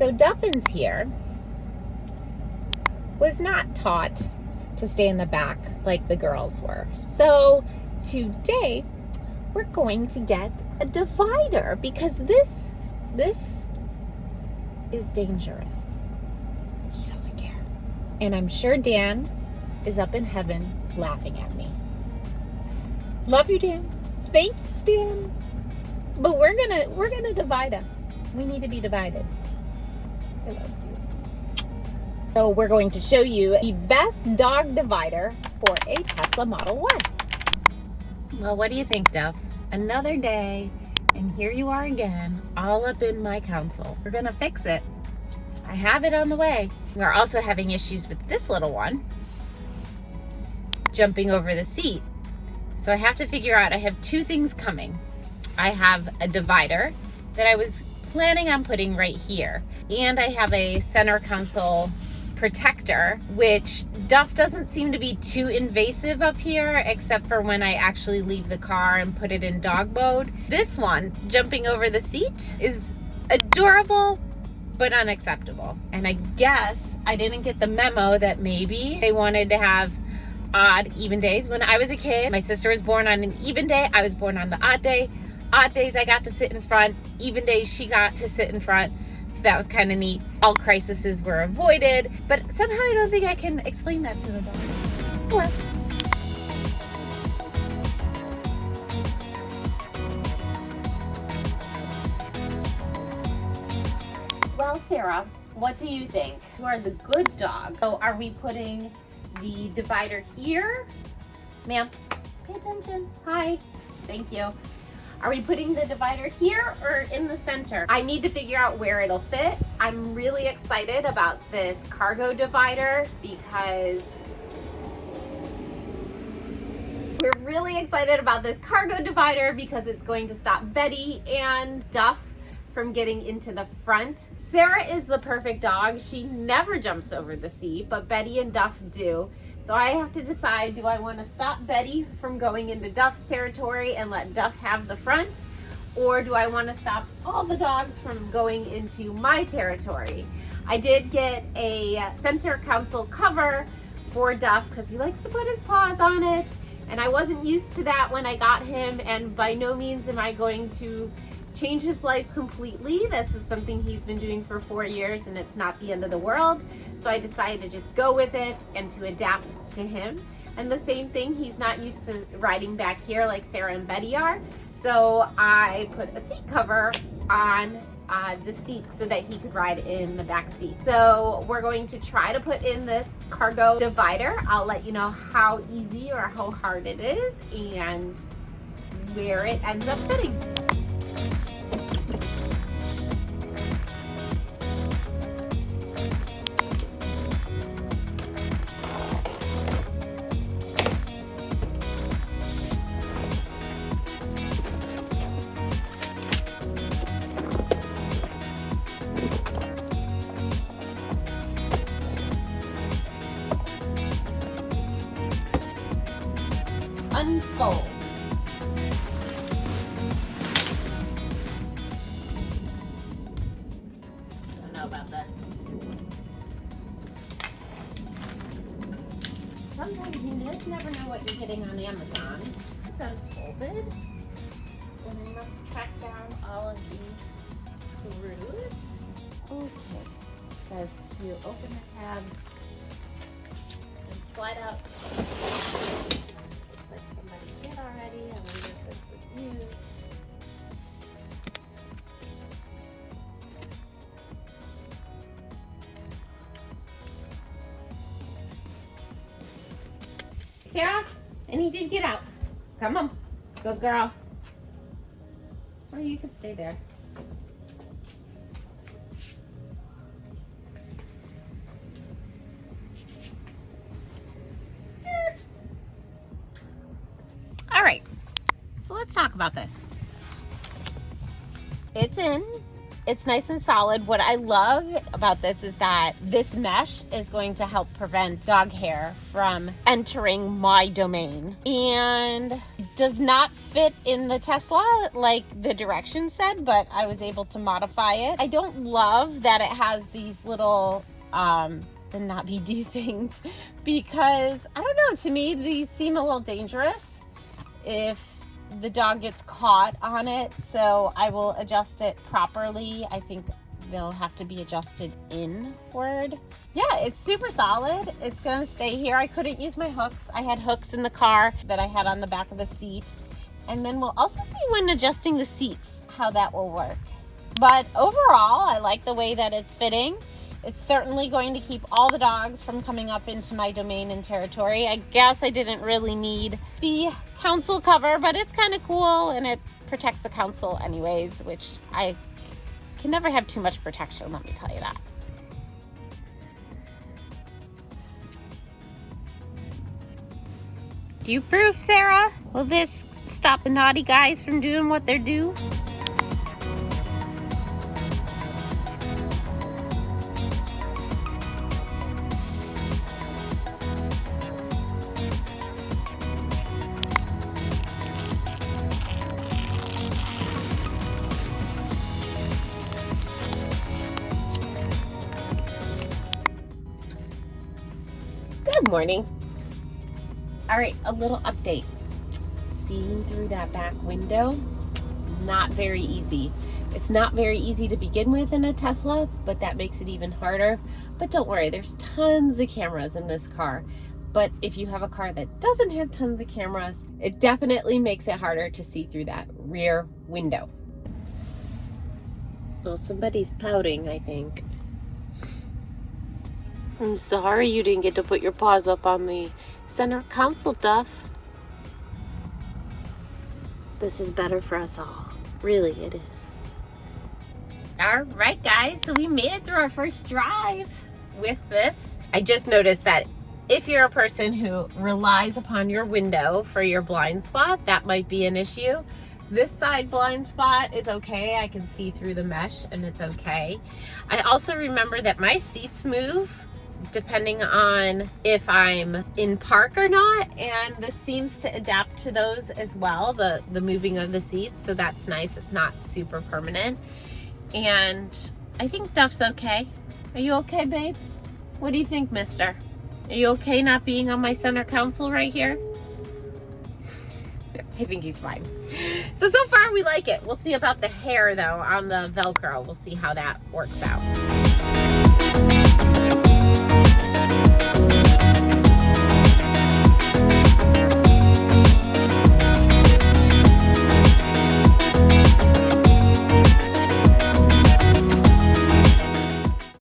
So Duffins here was not taught to stay in the back like the girls were. So today we're going to get a divider because this is dangerous. He doesn't care. And I'm sure Dan is up in heaven laughing at me. Love you, Dan. Thanks, Dan. But we're gonna divide us. We need to be divided. I love you. So we're going to show you the best dog divider for a Tesla Model 1. Well, what do you think, Duff? Another day, and here you are again, all up in my council. We're gonna fix it. I have it on the way. We're also having issues with this little one jumping over the seat. So I have to figure out, I have two things coming. I have a divider that I was planning on putting right here. And I have a center console protector, which Duff doesn't seem to be too invasive up here, except for when I actually leave the car and put it in dog mode. This one, jumping over the seat, is adorable, but unacceptable. And I guess I didn't get the memo that maybe they wanted to have odd, even days. When I was a kid, my sister was born on an even day. I was born on the odd day. Odd days I got to sit in front. Even days she got to sit in front. So that was kind of neat. All crises were avoided. But somehow I don't think I can explain that to the dog. Well. Well, Sarah, what do you think? You are the good dog. So are we putting the divider here? Ma'am, pay attention. Hi. Thank you. Are we putting the divider here or in the center? I need to figure out where it'll fit. I'm really excited about this cargo divider because it's going to stop Betty and Duff from getting into the front. Sarah is the perfect dog. She never jumps over the seat, but Betty and Duff do. So I have to decide, do I want to stop Betty from going into Duff's territory and let Duff have the front? Or do I want to stop all the dogs from going into my territory? I did get a center console cover for Duff because he likes to put his paws on it. And I wasn't used to that when I got him, and by no means am I going to change his life completely. This is something he's been doing for 4 years and it's not the end of the world. So I decided to just go with it and to adapt to him. And the same thing, he's not used to riding back here like Sarah and Betty are. So I put a seat cover on the seat so that he could ride in the back seat. So we're going to try to put in this cargo divider. I'll let you know how easy or how hard it is and where it ends up fitting. Unfold. I don't know about this. Sometimes you just never know what you're getting on Amazon. It's unfolded. And I must track down all of the screws. Okay. It says to open the tabs and slide out. Like somebody did already. I wonder if this was used. Sarah, I need you to get out. Come on. Good girl. Or you could stay there. All right, so let's talk about this. It's in, It's nice and solid. What I love about this is that this mesh is going to help prevent dog hair from entering my domain, and does not fit in the Tesla like the directions said, but I was able to modify it. I don't love that it has these little the not be do things, because I don't know, to me these seem a little dangerous if the dog gets caught on it, so I will adjust it properly. I think they'll have to be adjusted inward. Yeah, it's super solid. It's gonna stay here. I couldn't use my hooks. I had hooks in the car that I had on the back of the seat. And then we'll also see when adjusting the seats how that will work. But overall, I like the way that it's fitting. It's certainly going to keep all the dogs from coming up into my domain and territory. I guess I didn't really need the council cover, but it's kind of cool, and it protects the council anyways, which I can never have too much protection, let me tell you that. Do you approve, Sarah? Will this stop the naughty guys from doing what they're doing? Good morning. All right, a little update. Seeing through that back window, not very easy. It's not very easy to begin with in a Tesla, but that makes it even harder. But don't worry, there's tons of cameras in this car. But if you have a car that doesn't have tons of cameras, it definitely makes it harder to see through that rear window. Well, somebody's pouting, I think. I'm sorry you didn't get to put your paws up on the center console, Duff. This is better for us all. Really, it is. All right, guys, so we made it through our first drive with this. I just noticed that if you're a person who relies upon your window for your blind spot, that might be an issue. This side blind spot is okay. I can see through the mesh and it's okay. I also remember that my seats move depending on if I'm in park or not, and this seems to adapt to those as well, the moving of the seats, so that's nice. It's not super permanent. And I think Duff's okay. Are you okay, babe? What do you think, mister? Are you okay not being on my center console right here? I think he's fine. So far we like it. We'll see about the hair though on the Velcro. We'll see how that works out.